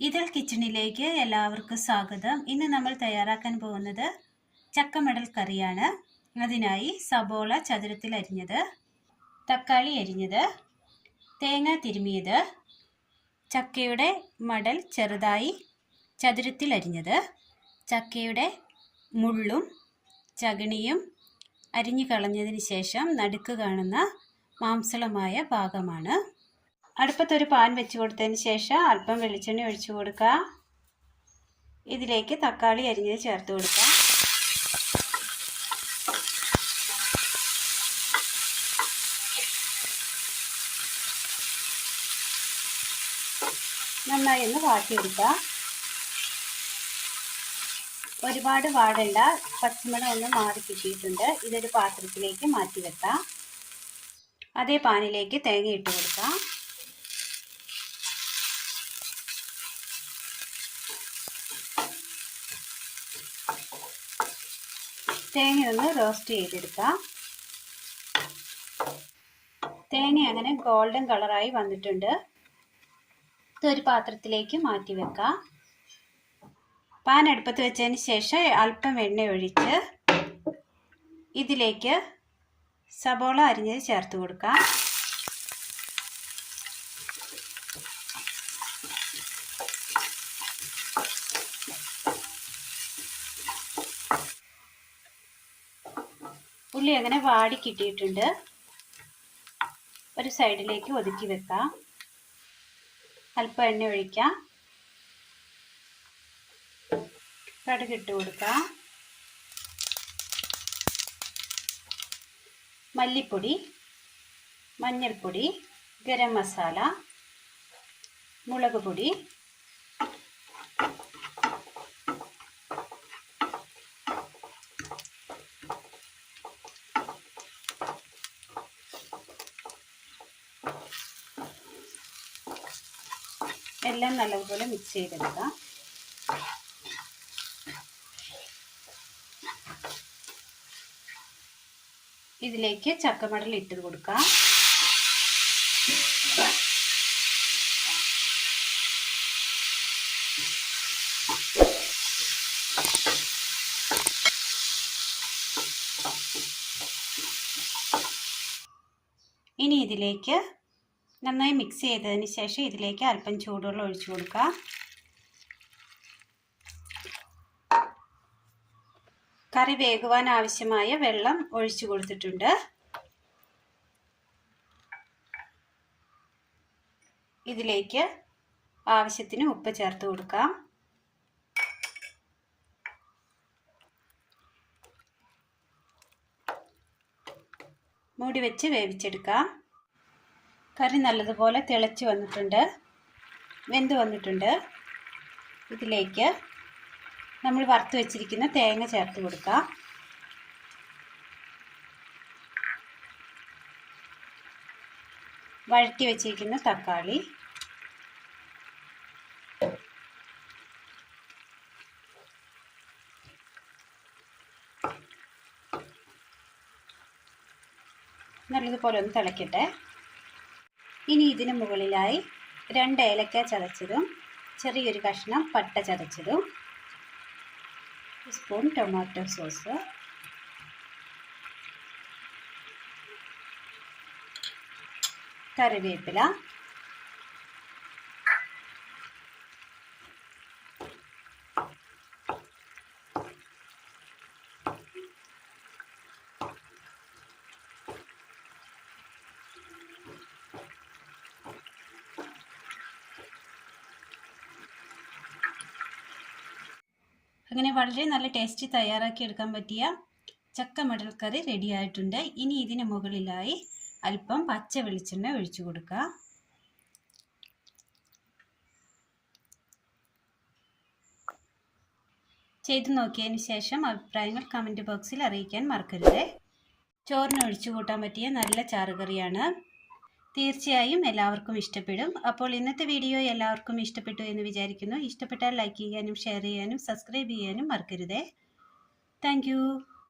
ഇതൾ കിച്ചണിലേക്ക് എല്ലാവർക്കും സ്വാഗതം. ഇന്ന് നമ്മൾ തയ്യാറാക്കാൻ പോകുന്നത് ചക്കമടൽ കറിയാണ്. അതിനായി സബോള ചതുരത്തിൽ അരിഞ്ഞത്, തക്കാളി അരിഞ്ഞത്, തേങ്ങ തിരുമിയത്, ചക്കയുടെ മടൽ ചെറുതായി ചതുരത്തിൽ അരിഞ്ഞത്, ചക്കയുടെ മുള്ളും ചകിണിയും അരിഞ്ഞു കളഞ്ഞതിന് ശേഷം നടുക്ക് കാണുന്ന മാംസളമായ ഭാഗമാണ്. അടുപ്പത്തൊരു പാൻ വെച്ച് കൊടുത്തതിന് ശേഷം അല്പം വെളിച്ചെണ്ണ ഒഴിച്ചു കൊടുക്കുക. ഇതിലേക്ക് തക്കാളി അരിഞ്ഞത് ചേർത്ത് കൊടുക്കുക. നന്നായി ഒന്ന് വാട്ടിയെടുക്കുക. ഒരുപാട് വാടണ്ട, പച്ചമണം ഒന്ന് മാറി കിട്ടിയിട്ടുണ്ട്. ഇതൊരു പാത്രത്തിലേക്ക് മാറ്റി വെക്കാം. അതേ പാനിലേക്ക് തേങ്ങ ഇട്ട് കൊടുക്കാം. തേങ്ങ ഒന്ന് റോസ്റ്റ് ചെയ്തെടുക്കാം. തേങ്ങ അങ്ങനെ ഗോൾഡൻ കളറായി വന്നിട്ടുണ്ട്. ഇതൊരു പാത്രത്തിലേക്ക് മാറ്റി വെക്കാം. പാൻ അടുപ്പത്ത് വെച്ചതിന് ശേഷം അല്പം എണ്ണ ഒഴിച്ച് ഇതിലേക്ക് സബോള അരിഞ്ഞത് ചേർത്ത് കൊടുക്കാം. ഉള്ളി അങ്ങനെ വാടി കിട്ടിയിട്ടുണ്ട്. ഒരു സൈഡിലേക്ക് ഒതുക്കി വെക്കാം. അല്പം എണ്ണ ഒഴിക്കാം. കടുക് ഇട്ട് കൊടുക്കാം. മല്ലിപ്പൊടി, മഞ്ഞൾപ്പൊടി, ഗരം മസാല, മുളക് പൊടി, എല്ലാം നല്ലതുപോലെ മിക്സ് ചെയ്തെടുക്കാം. ഇതിലേക്ക് ചക്കമടൽ ഇട്ട് കൊടുക്കാം. ഇനി ഇതിലേക്ക് നന്നായി മിക്സ് ചെയ്തതിന് ശേഷം ഇതിലേക്ക് അല്പം ചൂടുവെള്ളം ഒഴിച്ചു കൊടുക്കാം. കറി വേകുവാൻ ആവശ്യമായ വെള്ളം ഒഴിച്ചു കൊടുത്തിട്ടുണ്ട്. ഇതിലേക്ക് ആവശ്യത്തിന് ഉപ്പ് ചേർത്ത് കൊടുക്കാം. മൂടി വെച്ച് വേവിച്ചെടുക്കാം. കറി നല്ലതുപോലെ തിളച്ച് വന്നിട്ടുണ്ട്, വെന്ത് വന്നിട്ടുണ്ട്. ഇതിലേക്ക് നമ്മൾ വറുത്ത് വെച്ചിരിക്കുന്ന തേങ്ങ ചേർത്ത് കൊടുക്കാം. വഴറ്റി വെച്ചിരിക്കുന്ന തക്കാളി, നല്ലതുപോലെ ഒന്ന് തിളക്കട്ടെ. ഇനി ഇതിന് മുകളിലായി 2 ഏലക്ക ചതച്ചതും ചെറിയൊരു കഷ്ണം പട്ട ചതച്ചതും, സ്പൂൺ ടൊമാറ്റോ സോസ്, കറിവേപ്പില, അങ്ങനെ വളരെ നല്ല ടേസ്റ്റി തയ്യാറാക്കി എടുക്കാൻ പറ്റിയ ചക്കമടൽ കറി റെഡി ആയിട്ടുണ്ട്. ഇനി ഇതിന് മുകളിലായി അല്പം പച്ച വെളിച്ചെണ്ണ ഒഴിച്ചു കൊടുക്കുക. ചെയ്തു നോക്കിയതിന് ശേഷം അഭിപ്രായങ്ങൾ കമൻറ്റ് ബോക്സിൽ അറിയിക്കാൻ മറക്കരുത്. ചോറിന് ഒഴിച്ചു കൂട്ടാൻ പറ്റിയ നല്ല ചാറുകറിയാണ്. തീർച്ചയായും എല്ലാവർക്കും ഇഷ്ടപ്പെടും. അപ്പോൾ ഇന്നത്തെ വീഡിയോ എല്ലാവർക്കും ഇഷ്ടപ്പെട്ടു എന്ന് വിചാരിക്കുന്നു. ഇഷ്ടപ്പെട്ടാൽ ലൈക്ക് ചെയ്യാനും ഷെയർ ചെയ്യാനും സബ്സ്ക്രൈബ് ചെയ്യാനും മറക്കരുത്. താങ്ക്